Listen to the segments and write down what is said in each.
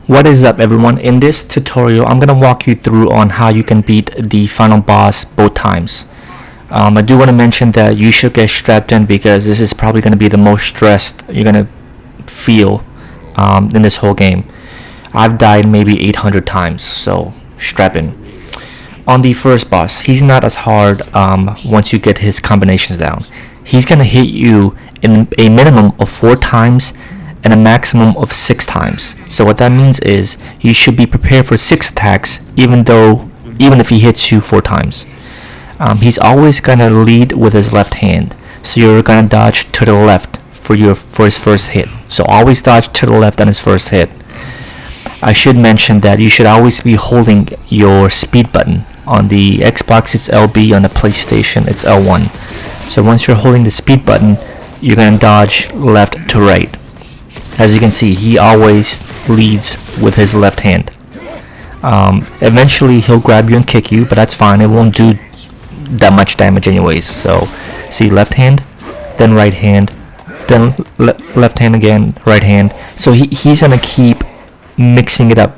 What is up everyone? In this tutorial I'm gonna walk you through on how you can beat the final boss both times. I do want to mention that you should get strapped in because this is probably going to be the most stressed you're going to feel in this whole game. I've died maybe 800 times, so strap in. On the first boss, he's not as hard once you get his combinations down. He's going to hit you in a minimum of 4 times and a maximum of 6 times. So what that means is you should be prepared for 6 attacks even if he hits you 4 times. He's always gonna lead with his left hand, so you're gonna dodge to the left for his first hit. So always dodge to the left on his first hit. I should mention that you should always be holding your speed button. On the Xbox it's LB, on the PlayStation it's L1. So once you're holding the speed button, you're gonna dodge left to right. As you can see, he always leads with his left hand. Eventually he'll grab you and kick you, but that's fine. It won't do that much damage anyways. So see, left hand, then right hand, then left hand again, right hand. So he's gonna keep mixing it up.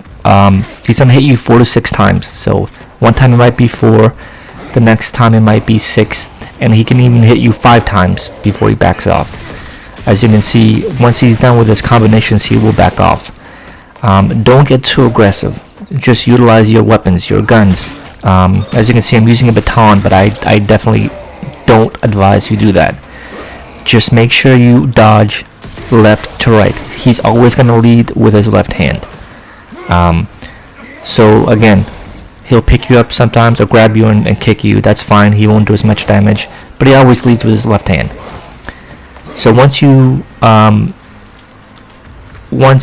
He's gonna hit you 4 to 6 times. So one time it might be 4, the next time it might be 6, and he can even hit you 5 times before he backs off. As you can see, once he's done with his combinations, he will back off. Don't get too aggressive. Just utilize your weapons, your guns. As you can see, I'm using a baton, but I definitely don't advise you do that. Just make sure you dodge left to right. He's always going to lead with his left hand. So again, he'll pick you up sometimes or grab you and kick you. That's fine. He won't do as much damage, but he always leads with his left hand. So once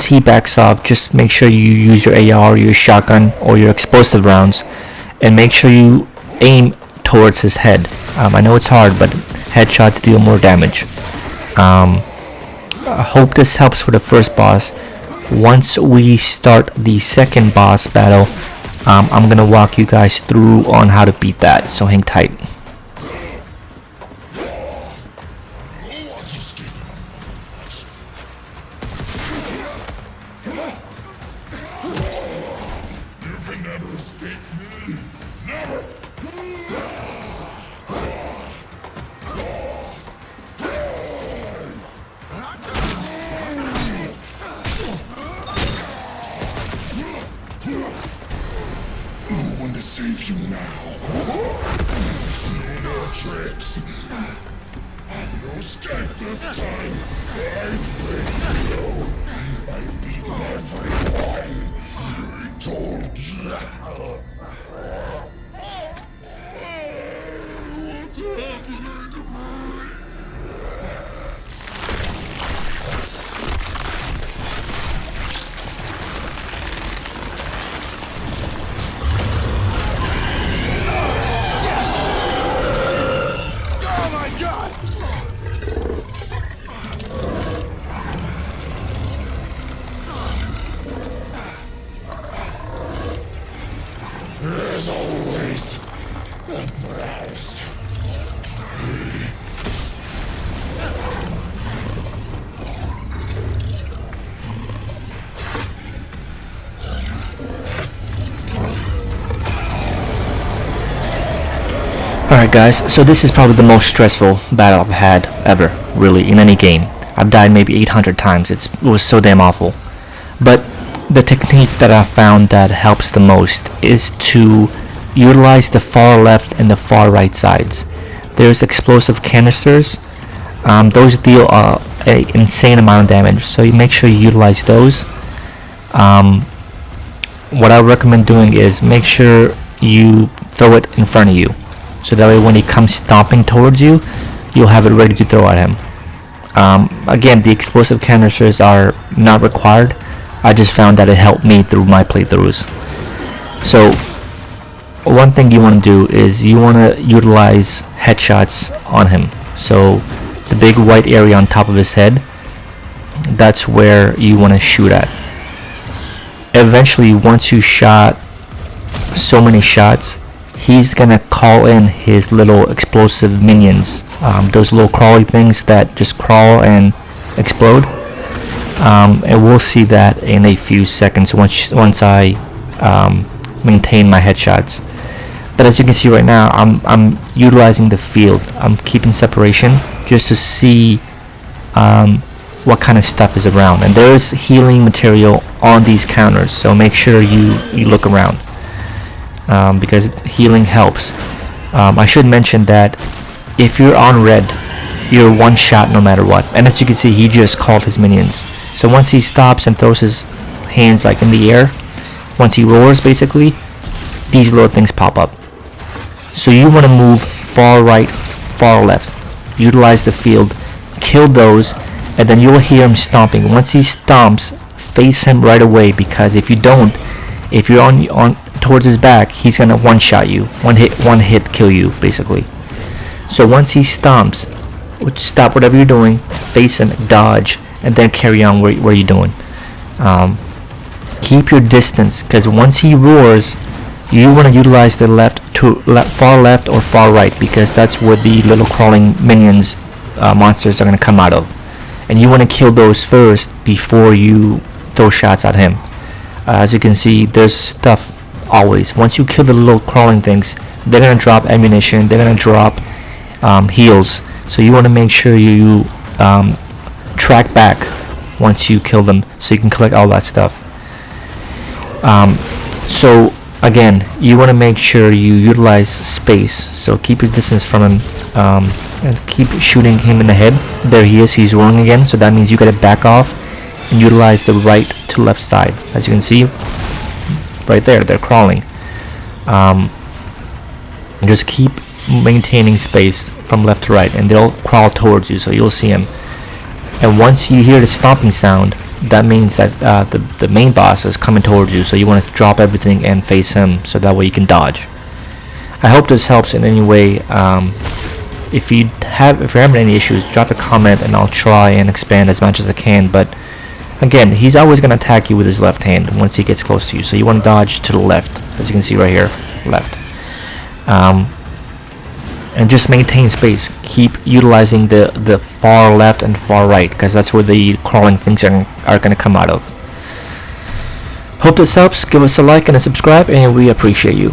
he backs off, just make sure you use your AR, your shotgun, or your explosive rounds, and make sure you aim towards his head. I know it's hard, but headshots deal more damage. I hope this helps for the first boss. Once we start the second boss battle, I'm gonna walk you guys through on how to beat that, so hang tight. To save you now. No more tricks. No escape this time. I've beaten you. I've beaten everyone. I told you. What's happening to me? There's always a price. Alright guys, so this is probably the most stressful battle I've had ever, really, in any game. I've died maybe 800 times. It was so damn awful. But the technique that I found that helps the most is to utilize the far left and the far right sides. There's explosive canisters. Those deal an insane amount of damage, so you make sure you utilize those. What I recommend doing is make sure you throw it in front of you, so that way when he comes stomping towards you, you'll have it ready to throw at him. Again, the explosive canisters are not required. I just found that it helped me through my playthroughs. So one thing you want to do is you want to utilize headshots on him. So the big white area on top of his head, that's where you want to shoot at. Eventually, once you shot so many shots, he's gonna call in his little explosive minions, those little crawly things that just crawl and explode. and we'll see that in a few seconds once I maintain my headshots. But as you can see right now, I'm utilizing the field. I'm keeping separation just to see what kind of stuff is around, and there's healing material on these counters, so make sure you look around, because healing helps. I should mention that if you're on red, you're one shot no matter what, and as you can see, he just called his minions. So once he stops and throws his hands like in the air, once he roars basically, these little things pop up. So you want to move far right, far left, utilize the field, kill those, and then you'll hear him stomping. Once he stomps, face him right away, because if you don't, if you're on towards his back, he's gonna one-shot you, one hit kill you basically. So once he stomps, stop whatever you're doing, face him, dodge, and then carry on where you're doing. Keep your distance, because once he roars, you want to utilize the far left or far right, because that's where the little crawling minions, monsters are going to come out of, and you want to kill those first before you throw shots at him. As you can see, there's stuff always. Once you kill the little crawling things, they're going to drop ammunition, they're going to drop heals, so you want to make sure you track back once you kill them, so you can collect all that stuff. So again, you want to make sure you utilize space, so keep your distance from him, and keep shooting him in the head. There he is, he's rolling again, so that means you gotta back off and utilize the right to left side. As you can see right there, they're crawling. And just keep maintaining space from left to right, and they'll crawl towards you, so you'll see him. And once you hear the stomping sound, that means that the main boss is coming towards you, so you want to drop everything and face him, so that way you can dodge. I hope this helps in any way. If you're having any issues, drop a comment and I'll try and expand as much as I can. But again, he's always going to attack you with his left hand once he gets close to you, so you want to dodge to the left, as you can see right here, left. And just maintain space. Keep utilizing the far left and far right, because that's where the crawling things are going to come out of. Hope this helps. Give us a like and a subscribe, and we appreciate you.